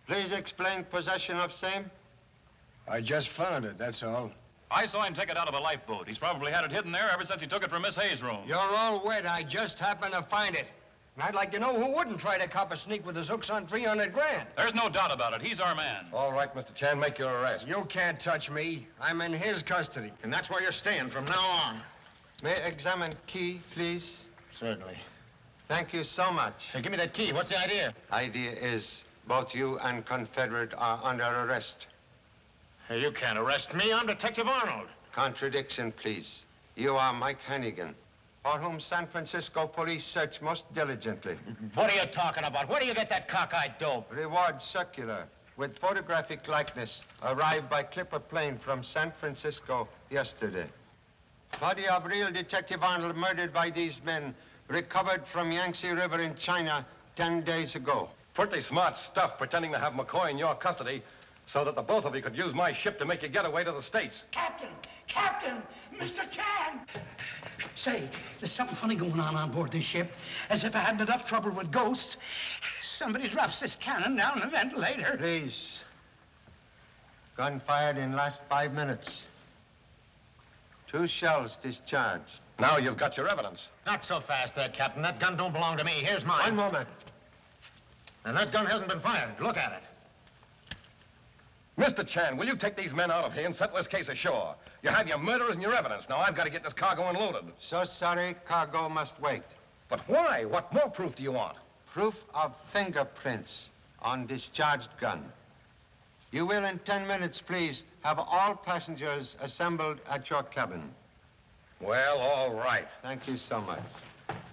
Please explain possession of same. I just found it, that's all. I saw him take it out of a lifeboat. He's probably had it hidden there ever since he took it from Miss Hayes' room. You're all wet. I just happened to find it. And I'd like to know who wouldn't try to cop a sneak with his hooks on 300 grand. There's no doubt about it. He's our man. All right, Mr. Chan, make your arrest. You can't touch me. I'm in his custody. And that's where you're staying from now on. May I examine key, please? Certainly. Thank you so much. Hey, give me that key. What's the idea? Idea is both you and Confederate are under arrest. Hey, you can't arrest me. I'm Detective Arnold. Contradiction, please. You are Mike Hannigan, for whom San Francisco police search most diligently. What are you talking about? Where do you get that cockeyed dope? Reward circular with photographic likeness arrived by clipper plane from San Francisco yesterday. Body of real Detective Arnold murdered by these men recovered from Yangtze River in China 10 days ago. Pretty smart stuff pretending to have McCoy in your custody so that the both of you could use my ship to make you get away to the States. Captain! Captain! Mr. Chan! Say, there's something funny going on board this ship. As if I hadn't enough trouble with ghosts. Somebody drops this cannon down the ventilator. Please. Gun fired in last 5 minutes. 2 shells discharged. Now you've got your evidence. Not so fast there, Captain. That gun don't belong to me. Here's mine. One moment. And that gun hasn't been fired. Look at it. Mr. Chan, will you take these men out of here and settle this case ashore? You have your murderers and your evidence. Now I've got to get this cargo unloaded. So sorry, cargo must wait. But why? What more proof do you want? Proof of fingerprints on discharged gun. You will, in 10 minutes, please, have all passengers assembled at your cabin. Well, all right. Thank you so much.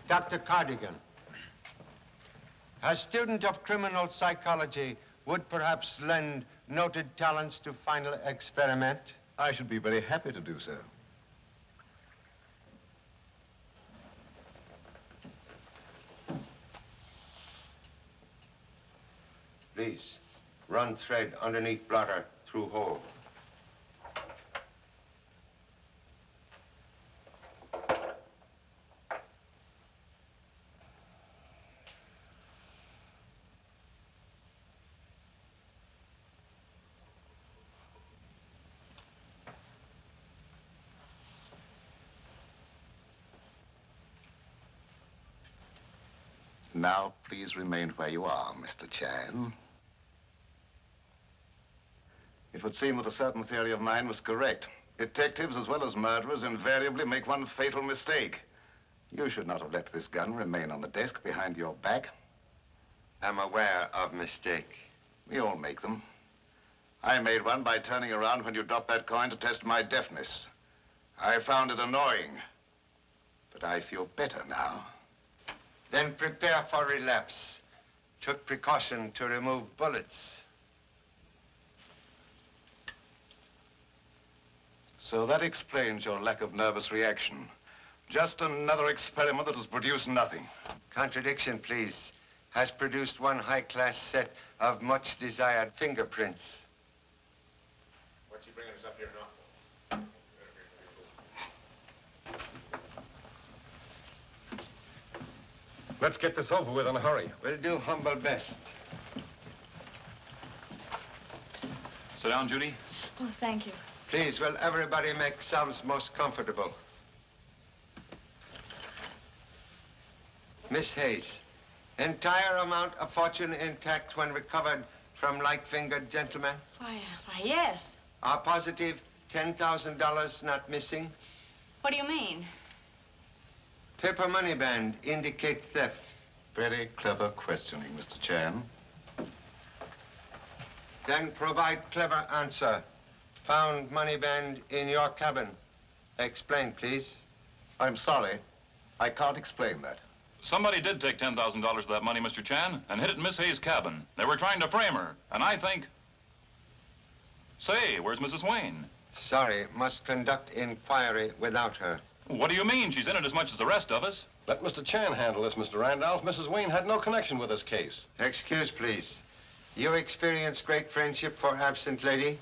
Dr. Cardigan, a student of criminal psychology would perhaps lend noted talents to final experiment. I should be very happy to do so. Please, run thread underneath blotter through hole. Now, please remain where you are, Mr. Chan. It would seem that a certain theory of mine was correct. Detectives, as well as murderers, invariably make one fatal mistake. You should not have let this gun remain on the desk behind your back. I'm aware of mistake. We all make them. I made one by turning around when you dropped that coin to test my deafness. I found it annoying, but I feel better now. Then prepare for relapse. Took precaution to remove bullets. So that explains your lack of nervous reaction. Just another experiment that has produced nothing. Contradiction, please. Has produced one high-class set of much-desired fingerprints. What's he bringing us up here now? Let's get this over with in a hurry. We'll do humble best. Sit down, Judy. Oh, thank you. Please, will everybody make themselves most comfortable? Miss Hayes, entire amount of fortune intact when recovered from light-fingered gentlemen? Why, yes. Are positive $10,000 not missing? What do you mean? Paper money band indicate theft. Very clever questioning, Mr. Chan. Then provide clever answer. Found money band in your cabin. Explain, please. I'm sorry. I can't explain that. Somebody did take $10,000 of that money, Mr. Chan, and hid it in Miss Hayes' cabin. They were trying to frame her, and I think... Say, where's Mrs. Wayne? Sorry, must conduct inquiry without her. What do you mean? She's in it as much as the rest of us. Let Mr. Chan handle this, Mr. Randolph. Mrs. Wayne had no connection with this case. Excuse, please. You experience great friendship for absent lady?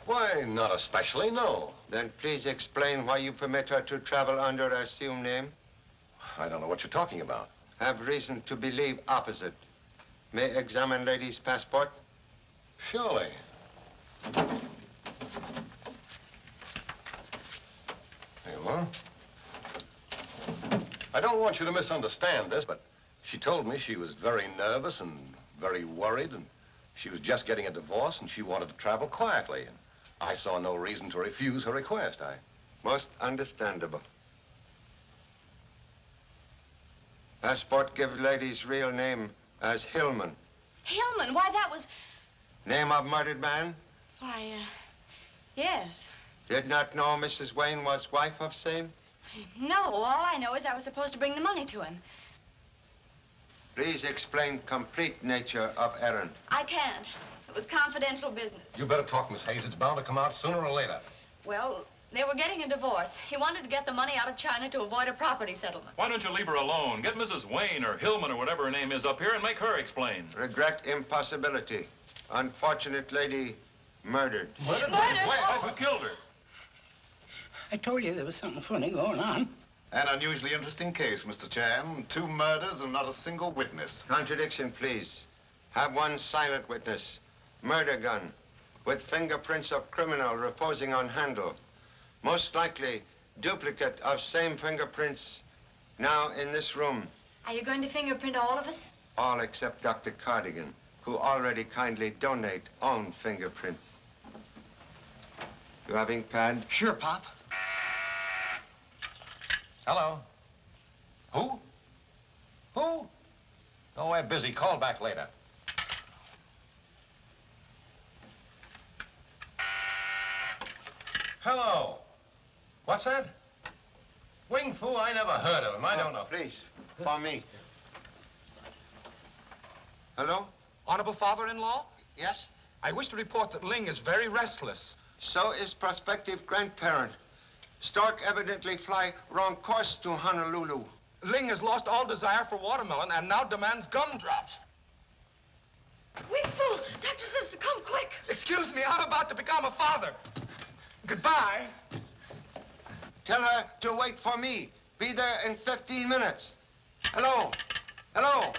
Why, not especially, no. Then please explain why you permit her to travel under an assumed name. I don't know what you're talking about. Have reason to believe opposite. May examine lady's passport? Surely. There you are. I don't want you to misunderstand this, but she told me she was very nervous and very worried, and she was just getting a divorce, and she wanted to travel quietly. And I saw no reason to refuse her request. Most understandable. Passport give lady's real name as Hillman. Hillman? Why, that was... Name of murdered man? Why, yes. Did not know Mrs. Wayne was wife of same? No, all I know is I was supposed to bring the money to him. Please explain complete nature of errand. I can't. It was confidential business. You better talk, Miss Hayes. It's bound to come out sooner or later. Well, they were getting a divorce. He wanted to get the money out of China to avoid a property settlement. Why don't you leave her alone? Get Mrs. Wayne or Hillman or whatever her name is up here and make her explain. Regret impossibility. Unfortunate lady murdered. Murdered? Who killed her? I told you there was something funny going on. An unusually interesting case, Mr. Chan. 2 murders and not a single witness. Contradiction, please. Have one silent witness. Murder gun with fingerprints of criminal reposing on handle. Most likely duplicate of same fingerprints now in this room. Are you going to fingerprint all of us? All except Dr. Cardigan, who already kindly donate own fingerprints. You having pad? Sure, Pop. Hello. Who? Who? Oh, we're busy. Call back later. Hello. What's that? Wing Fu? I never heard of him. I don't know. Please, for me. Hello? Honorable father-in-law? Yes? I wish to report that Ling is very restless. So is prospective grandparent. Stork evidently fly wrong course to Honolulu. Ling has lost all desire for watermelon and now demands gumdrops. Wing Fu, doctor says to come quick. Excuse me, I'm about to become a father. Goodbye. Tell her to wait for me. Be there in 15 minutes. Hello? Hello?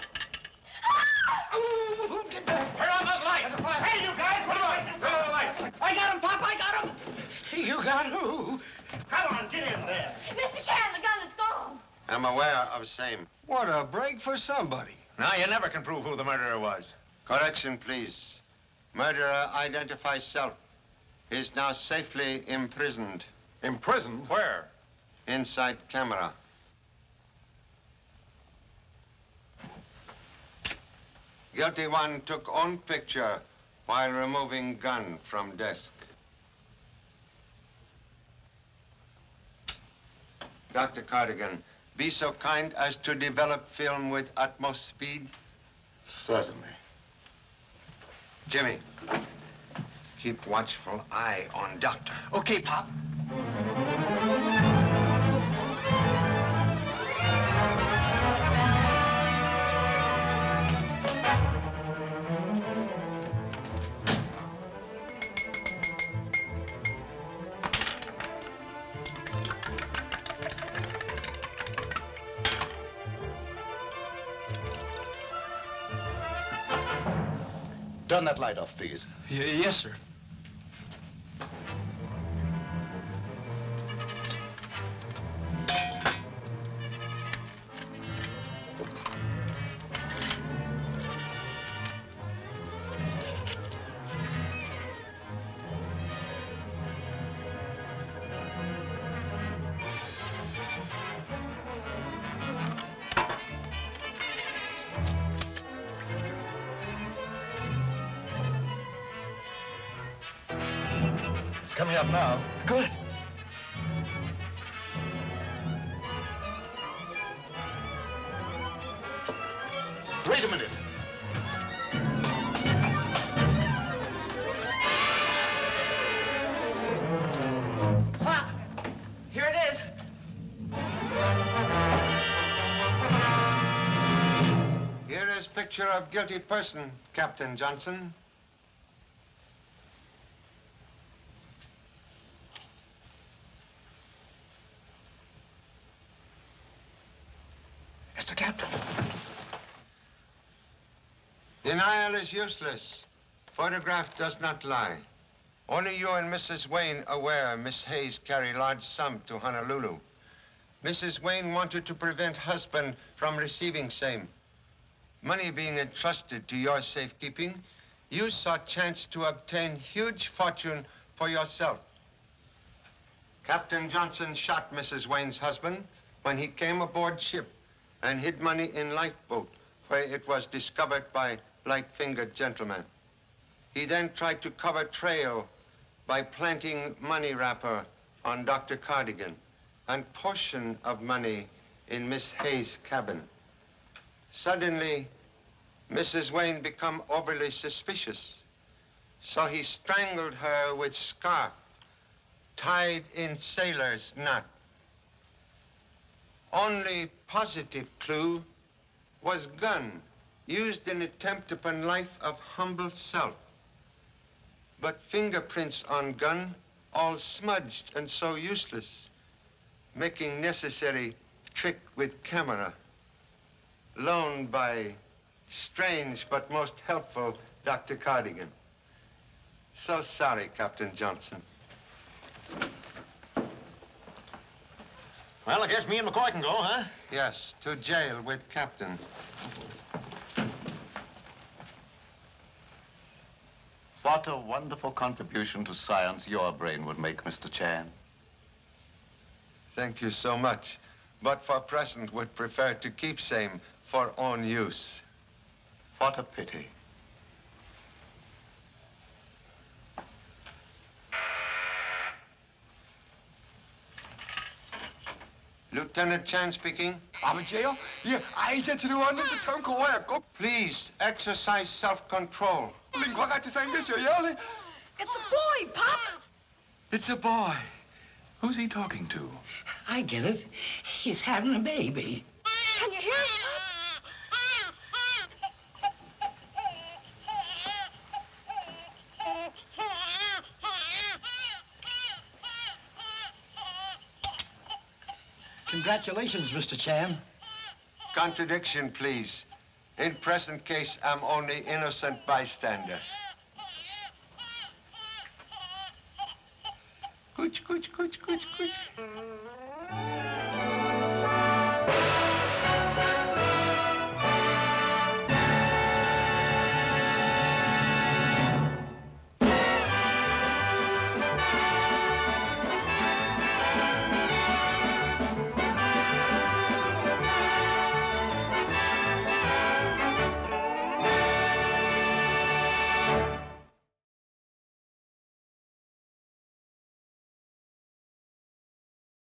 Turn on those lights! Hey, you guys, what are you? Turn on the lights. I got him, Pop, I got him. You got who? Come on, get in there. Mr. Chan, the gun is gone. I'm aware of same. What a break for somebody. Now, you never can prove who the murderer was. Correction, please. Murderer identifies self. Is now safely imprisoned. Imprisoned? Where? Inside camera. Guilty one took own picture while removing gun from desk. Dr. Cardigan, be so kind as to develop film with utmost speed. Certainly. Jimmy, keep watchful eye on Doctor. Okay, Pop. Turn that light off, please. Yes, sir. Coming up now. Good. Wait a minute. Pop, here it is. Here is picture of guilty person, Captain Johnson. Mr. Captain. Denial is useless. Photograph does not lie. Only you and Mrs. Wayne aware Miss Hayes carry large sum to Honolulu. Mrs. Wayne wanted to prevent husband from receiving same. Money being entrusted to your safekeeping, you saw chance to obtain huge fortune for yourself. Captain Johnson shot Mrs. Wayne's husband when he came aboard ship and hid money in lifeboat where it was discovered by light-fingered gentlemen. He then tried to cover trail by planting money wrapper on Dr. Cardigan and portion of money in Miss Hayes' cabin. Suddenly, Mrs. Wayne become overly suspicious, so he strangled her with scarf tied in sailor's knot. Only positive clue was gun used in attempt upon life of humble self. But fingerprints on gun all smudged and so useless, making necessary trick with camera, loaned by strange but most helpful Dr. Cardigan. So sorry, Captain Johnson. Well, I guess me and McCoy can go, huh? Yes, to jail with Captain. What a wonderful contribution to science your brain would make, Mr. Chan. Thank you so much. But for present, would prefer to keep same for own use. What a pity. Lieutenant Chan speaking. 아버지예요? 예, 이제트를 왔는데 참 고마웠고. Please exercise self-control. 링과 같이 생겼어요. It's a boy, Pop. It's a boy. Who's he talking to? I get it. He's having a baby. Can you hear it, Pop? Congratulations, Mr. Chan. Contradiction, please. In present case, I'm only innocent bystander. Cooch, cooch, cooch, cooch, cooch.